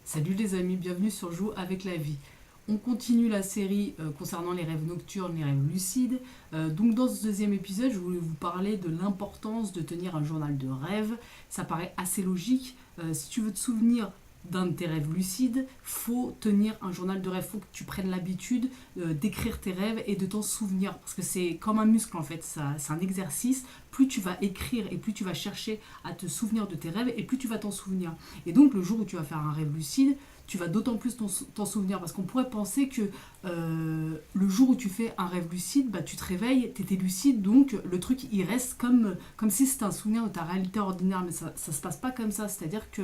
Salut les amis, bienvenue sur Joue avec la vie. On continue la série concernant les rêves nocturnes, les rêves lucides. Donc dans ce deuxième épisode, je voulais vous parler de l'importance de tenir un journal de rêve. Ça paraît assez logique. Si tu veux te souvenir d'un de tes rêves lucides, faut tenir un journal de rêve. Faut que tu prennes l'habitude d'écrire tes rêves et de t'en souvenir. Parce que c'est comme un muscle en fait, c'est un exercice. Plus tu vas écrire et plus tu vas chercher à te souvenir de tes rêves et plus tu vas t'en souvenir. Et donc le jour où tu vas faire un rêve lucide, tu vas d'autant plus t'en souvenir. Parce qu'on pourrait penser que le jour où tu fais un rêve lucide, bah, tu te réveilles, tu étais lucide, donc le truc il reste comme si c'était un souvenir de ta réalité ordinaire. Mais ça ne se passe pas comme ça. C'est-à-dire que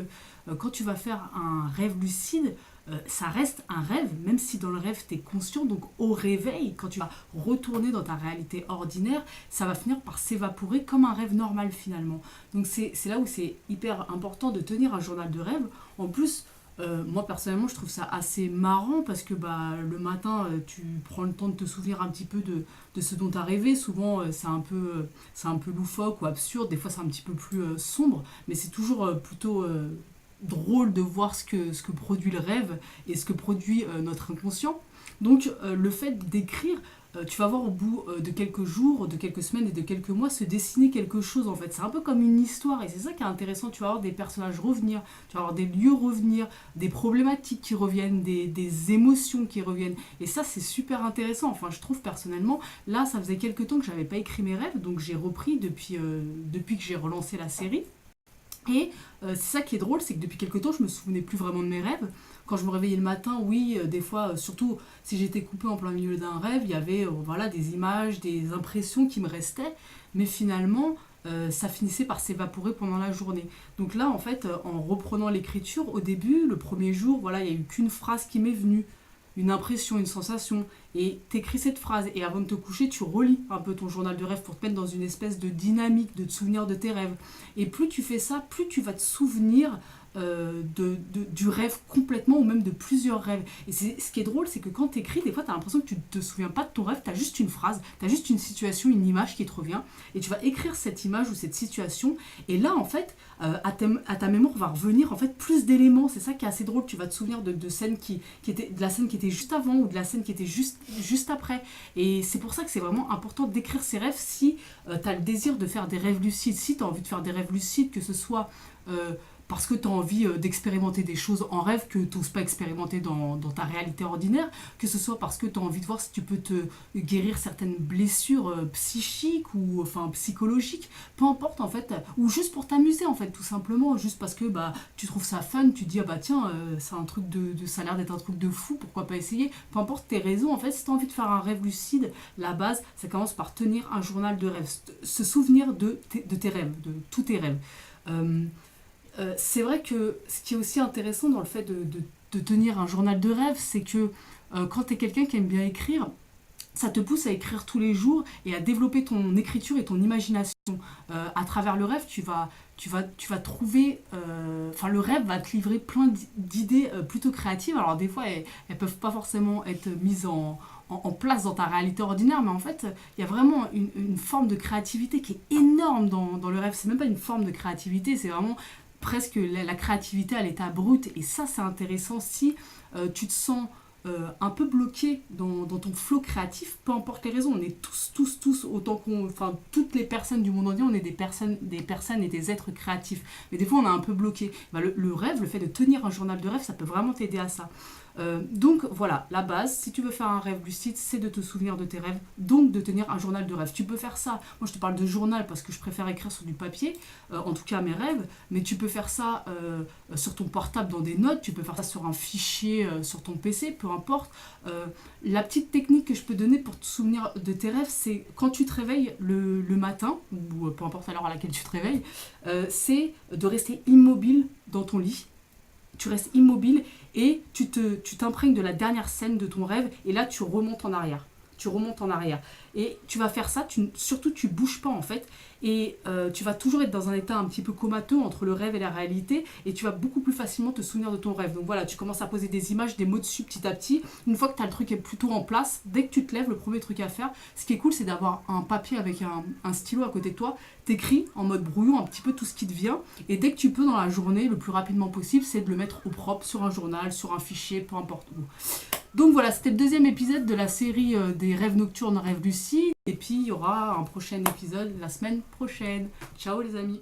quand tu vas faire un rêve lucide, ça reste un rêve, même si dans le rêve tu es conscient. Donc au réveil, quand tu vas retourner dans ta réalité ordinaire, ça va finir par s'évaporer comme un rêve normal finalement. Donc c'est là où c'est hyper important de tenir un journal de rêve. En plus, moi personnellement je trouve ça assez marrant parce que bah, le matin tu prends le temps de te souvenir un petit peu de ce dont tu as rêvé. Souvent c'est un peu loufoque ou absurde, des fois c'est un petit peu plus sombre, mais c'est toujours plutôt drôle de voir ce que produit le rêve et ce que produit notre inconscient. Donc le fait d'écrire, tu vas voir au bout de quelques jours, de quelques semaines et de quelques mois se dessiner quelque chose en fait. C'est un peu comme une histoire et c'est ça qui est intéressant. Tu vas avoir des personnages revenir, tu vas avoir des lieux revenir, des problématiques qui reviennent, des émotions qui reviennent. Et ça c'est super intéressant. Enfin je trouve personnellement, là ça faisait quelques temps que j'avais pas écrit mes rêves, donc j'ai repris depuis que j'ai relancé la série. Et c'est ça qui est drôle, c'est que depuis quelque temps, je me souvenais plus vraiment de mes rêves. Quand je me réveillais le matin, oui, des fois, surtout si j'étais coupée en plein milieu d'un rêve, il y avait voilà, des images, des impressions qui me restaient, mais finalement, ça finissait par s'évaporer pendant la journée. Donc là, en fait, en reprenant l'écriture, au début, le premier jour, voilà, il n'y a eu qu'une phrase qui m'est venue, une impression, une sensation, et t'écris cette phrase, et avant de te coucher, tu relis un peu ton journal de rêve pour te mettre dans une espèce de dynamique, de te souvenir de tes rêves. Et plus tu fais ça, plus tu vas te souvenir du rêve complètement, ou même de plusieurs rêves. Et ce qui est drôle, c'est que quand tu écris, des fois, tu as l'impression que tu ne te souviens pas de ton rêve, tu as juste une phrase, tu as juste une situation, une image qui te revient, et tu vas écrire cette image ou cette situation, et là, en fait, à ta mémoire va revenir en fait plus d'éléments. C'est ça qui est assez drôle. Tu vas te souvenir de scènes qui étaient, de la scène qui était juste avant ou de la scène qui était juste après. Et c'est pour ça que c'est vraiment important d'écrire ses rêves si tu as le désir de faire des rêves lucides. Si tu as envie de faire des rêves lucides, que ce soit parce que tu as envie d'expérimenter des choses en rêve que tu n'oses pas expérimenter dans ta réalité ordinaire, que ce soit parce que tu as envie de voir si tu peux te guérir certaines blessures psychiques ou enfin psychologiques, peu importe en fait, ou juste pour t'amuser en fait, tout simplement, juste parce que bah, tu trouves ça fun, tu te dis ah bah tiens, c'est un truc ça a l'air d'être un truc de fou, pourquoi pas essayer, peu importe tes raisons en fait. Si tu as envie de faire un rêve lucide, la base ça commence par tenir un journal de rêve, se souvenir de tes rêves, de tous tes rêves. Euh, c'est vrai que ce qui est aussi intéressant dans le fait de tenir un journal de rêve, c'est que quand tu es quelqu'un qui aime bien écrire, ça te pousse à écrire tous les jours et à développer ton écriture et ton imagination. À travers le rêve, tu vas trouver... Enfin, le rêve va te livrer plein d'idées plutôt créatives. Alors des fois, elles peuvent pas forcément être mises en place dans ta réalité ordinaire, mais en fait, il y a vraiment une forme de créativité qui est énorme dans le rêve. C'est même pas une forme de créativité, c'est vraiment presque la créativité à l'état brut. Et ça, c'est intéressant si tu te sens un peu bloqué dans ton flot créatif, peu importe les raisons. On est tous, autant qu'on... Enfin, toutes les personnes du monde entier, on est des personnes et des êtres créatifs. Mais des fois, on est un peu bloqué. Bah, le rêve, le fait de tenir un journal de rêve, ça peut vraiment t'aider à ça. Donc voilà, la base, si tu veux faire un rêve lucide, c'est de te souvenir de tes rêves, donc de tenir un journal de rêve. Tu peux faire ça, moi je te parle de journal parce que je préfère écrire sur du papier, en tout cas mes rêves, mais tu peux faire ça sur ton portable dans des notes, tu peux faire ça sur un fichier sur ton PC, peu importe. La petite technique que je peux donner pour te souvenir de tes rêves, c'est quand tu te réveilles le matin, ou peu importe à l'heure à laquelle tu te réveilles, c'est de rester immobile dans ton lit. Tu restes immobile et tu t'imprègnes de la dernière scène de ton rêve et là tu remontes en arrière. tu remontes en arrière. Et tu vas faire ça, surtout tu bouges pas en fait. Et tu vas toujours être dans un état un petit peu comateux entre le rêve et la réalité. Et tu vas beaucoup plus facilement te souvenir de ton rêve. Donc voilà, tu commences à poser des images, des mots dessus petit à petit. Une fois que tu as le truc est plutôt en place, dès que tu te lèves, le premier truc à faire, ce qui est cool, c'est d'avoir un papier avec un stylo à côté de toi. T'écris en mode brouillon un petit peu tout ce qui te vient. Et dès que tu peux dans la journée, le plus rapidement possible, c'est de le mettre au propre sur un journal, sur un fichier, peu importe où. Donc voilà, c'était le deuxième épisode de la série des rêves nocturnes, rêves lucides. Et puis il y aura un prochain épisode la semaine prochaine. Ciao les amis.